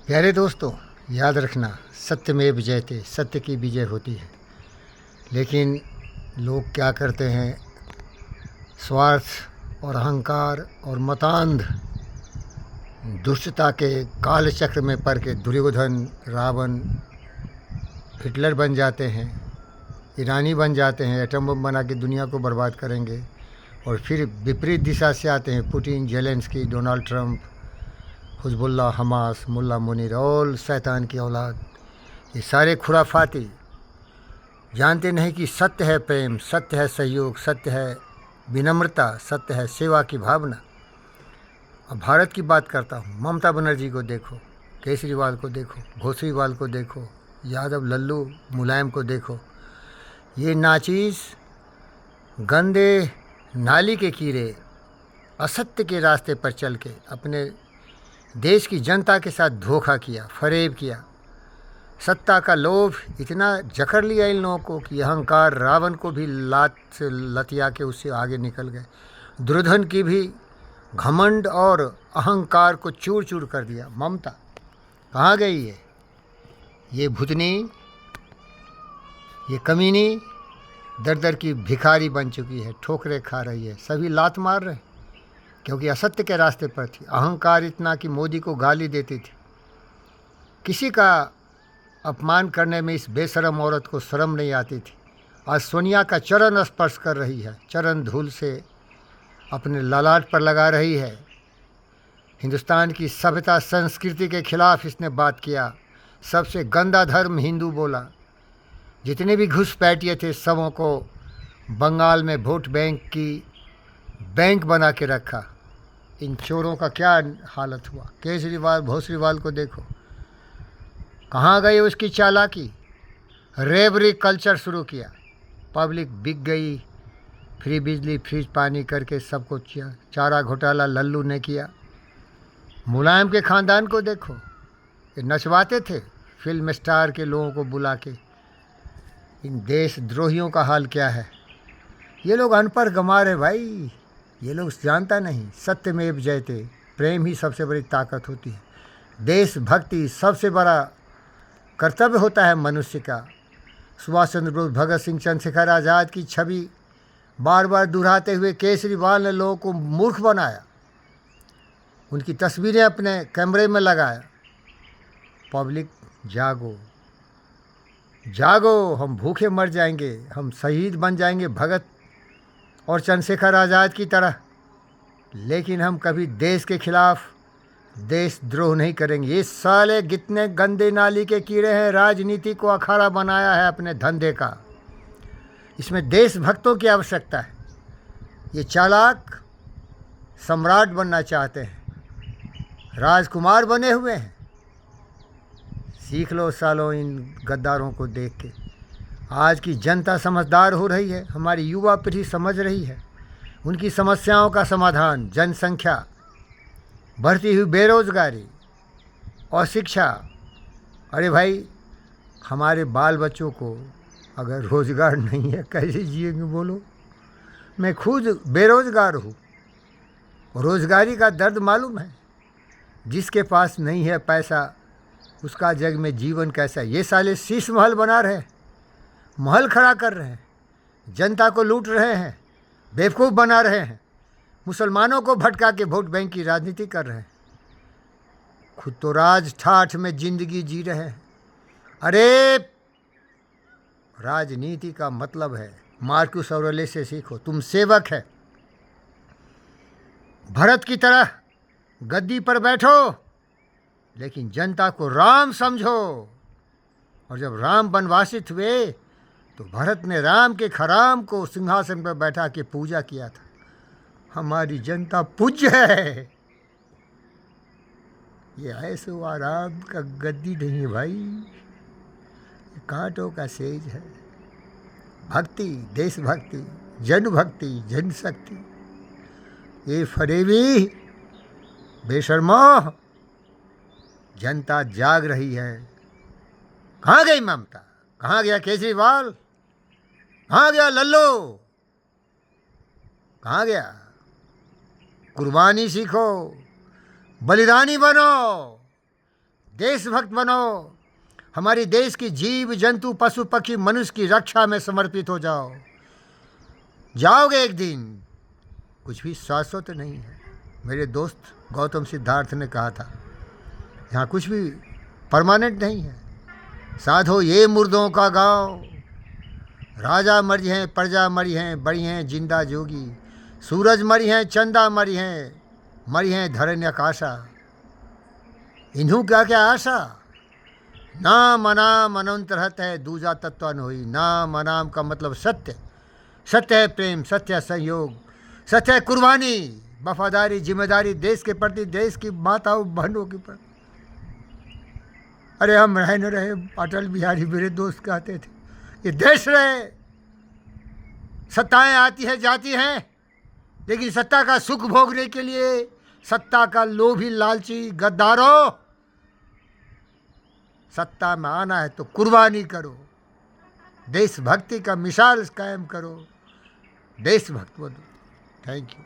प्यारे दोस्तों, याद रखना, सत्यमेव जयते, सत्य की विजय होती है। लेकिन लोग क्या करते हैं, स्वार्थ और अहंकार और मतांध दुष्टता के काल चक्र में पड़ के दुर्योधन, रावण, हिटलर बन जाते हैं, ईरानी बन जाते हैं, एटम बम बना के दुनिया को बर्बाद करेंगे। और फिर विपरीत दिशा से आते हैं Putin, Zelensky, Donald Trump, Hezbollah, Hamas, मुल्ला मुनीर और शैतान की औलाद। ये सारे खुराफाती जानते नहीं कि सत्य है प्रेम, सत्य है सहयोग, सत्य है विनम्रता, सत्य है सेवा की भावना। अब भारत की बात करता हूँ। ममता बनर्जी को देखो, केजरीवाल को देखो, घोषरीवाल को देखो, यादव, लल्लू, मुलायम को देखो। ये नाचीज, गंदे नाली के कीड़े असत्य के रास्ते पर चल के अपने देश की जनता के साथ धोखा किया, फरेब किया। सत्ता का लोभ इतना जकड़ लिया इन लोगों को कि अहंकार रावण को भी लात से लतिया के उससे आगे निकल गए। दुर्योधन की भी घमंड और अहंकार को चूर चूर कर दिया। ममता कहाँ गई है? ये भूतनी, ये कमीनी दर दर की भिखारी बन चुकी है, ठोकरें खा रही है, सभी लात मार रहे हैं क्योंकि असत्य के रास्ते पर थी। अहंकार इतना कि मोदी को गाली देती थी। किसी का अपमान करने में इस बेशरम औरत को शर्म नहीं आती थी। आज सोनिया का चरण स्पर्श कर रही है, चरण धूल से अपने ललाट पर लगा रही है। हिंदुस्तान की सभ्यता संस्कृति के खिलाफ इसने बात किया। सबसे गंदा धर्म हिंदू बोला। जितने भी घुसपैठिए थे सबों को बंगाल में वोट बैंक की बैंक बना के रखा। इन चोरों का क्या हालत हुआ? केजरीवाल, भोसरीवाल को देखो, कहाँ गई उसकी चालाकी? रेबरी कल्चर शुरू किया, पब्लिक बिक गई। फ्री बिजली, फ्री पानी करके सबको चारा घोटाला लल्लू ने किया। मुलायम के ख़ानदान को देखो, ये नचवाते थे फिल्म स्टार के लोगों को बुला के। इन देशद्रोहियों का हाल क्या है? ये लोग अनपढ़ गंवार है भाई। ये लोग जानता नहीं, सत्यमेव जयते, प्रेम ही सबसे बड़ी ताकत होती है। देशभक्ति सबसे बड़ा कर्तव्य होता है मनुष्य का। सुभाष चंद्र बोस, भगत सिंह, चंद्रशेखर आज़ाद की छवि बार बार दोहराते हुए केजरीवाल ने लोगों को मूर्ख बनाया। उनकी तस्वीरें अपने कैमरे में लगाया। पब्लिक जागो, जागो, हम भूखे मर जाएंगे, हम शहीद बन जाएंगे भगत और चंद्रशेखर आज़ाद की तरह, लेकिन हम कभी देश के खिलाफ देशद्रोह नहीं करेंगे। ये साले कितने गंदे नाली के कीड़े हैं, राजनीति को अखाड़ा बनाया है अपने धंधे का। इसमें देशभक्तों की आवश्यकता है। ये चालाक सम्राट बनना चाहते हैं, राजकुमार बने हुए हैं। सीख लो सालों इन गद्दारों को देख के। आज की जनता समझदार हो रही है, हमारी युवा पीढ़ी समझ रही है उनकी समस्याओं का समाधान। जनसंख्या, बढ़ती हुई बेरोजगारी और शिक्षा। अरे भाई, हमारे बाल बच्चों को अगर रोज़गार नहीं है कैसे जिएंगे बोलो? मैं खुद बेरोज़गार हूँ। रोज़गारी का दर्द मालूम है। जिसके पास नहीं है पैसा उसका जग में जीवन कैसा? ये साले शीश महल बना रहे हैं, महल खड़ा कर रहे हैं, जनता को लूट रहे हैं, बेवकूफ़ बना रहे हैं, मुसलमानों को भटका के वोट बैंक की राजनीति कर रहे हैं। खुद तो राज ठाठ में ज़िंदगी जी रहे हैं। अरे राजनीति का मतलब है, मार्कस ऑरेलियस से सीखो, तुम सेवक है। भरत की तरह गद्दी पर बैठो लेकिन जनता को राम समझो। और जब राम वनवासित हुए तो भरत ने राम के खराम को सिंहासन पर बैठा के पूजा किया था। हमारी जनता पूज्य है। ये ऐसो आराम का गद्दी नहीं है भाई, ये कांटों का सेज है। भक्ति, देशभक्ति, जनभक्ति, जनशक्ति। ये फरेबी बेशर्मा, जनता जाग रही है। कहाँ गई ममता? कहाँ गया केजरीवाल? कहाँ गया लल्लू? कहाँ गया? कुर्बानी सीखो, बलिदानी बनो, देशभक्त बनो। हमारी देश की जीव जंतु पशु पक्षी मनुष्य की रक्षा में समर्पित हो जाओ। जाओगे एक दिन, कुछ भी शाश्वत नहीं है। मेरे दोस्त गौतम सिद्धार्थ ने कहा था, यहाँ कुछ भी परमानेंट नहीं है। साधो ये मुर्दों का गांव, राजा मरी हैं, प्रजा मरी हैं, बड़ी हैं जिंदा जोगी। सूरज मरी हैं, चंदा मरी हैं धरण्य आकाशा। इन्हू क्या क्या आशा। नाम अनाम अनंत रहत है, दूजा तत्व न होई। नाम अनाम का मतलब सत्य। सत्य है प्रेम, सत्य है सहयोग, सत्य है कुर्बानी, वफादारी, जिम्मेदारी देश के प्रति, देश की माताओं बहनों के प्रति। अरे हम रहे न रहे, अटल बिहारी मेरे दोस्त कहते थे, ये देश रहे। सत्ताएं आती है जाती हैं, लेकिन सत्ता का सुख भोगने के लिए सत्ता का लोभी लालची गद्दारों, सत्ता में आना है तो कुर्बानी करो, देशभक्ति का मिसाल कायम करो, देशभक्त बनो। Thank you.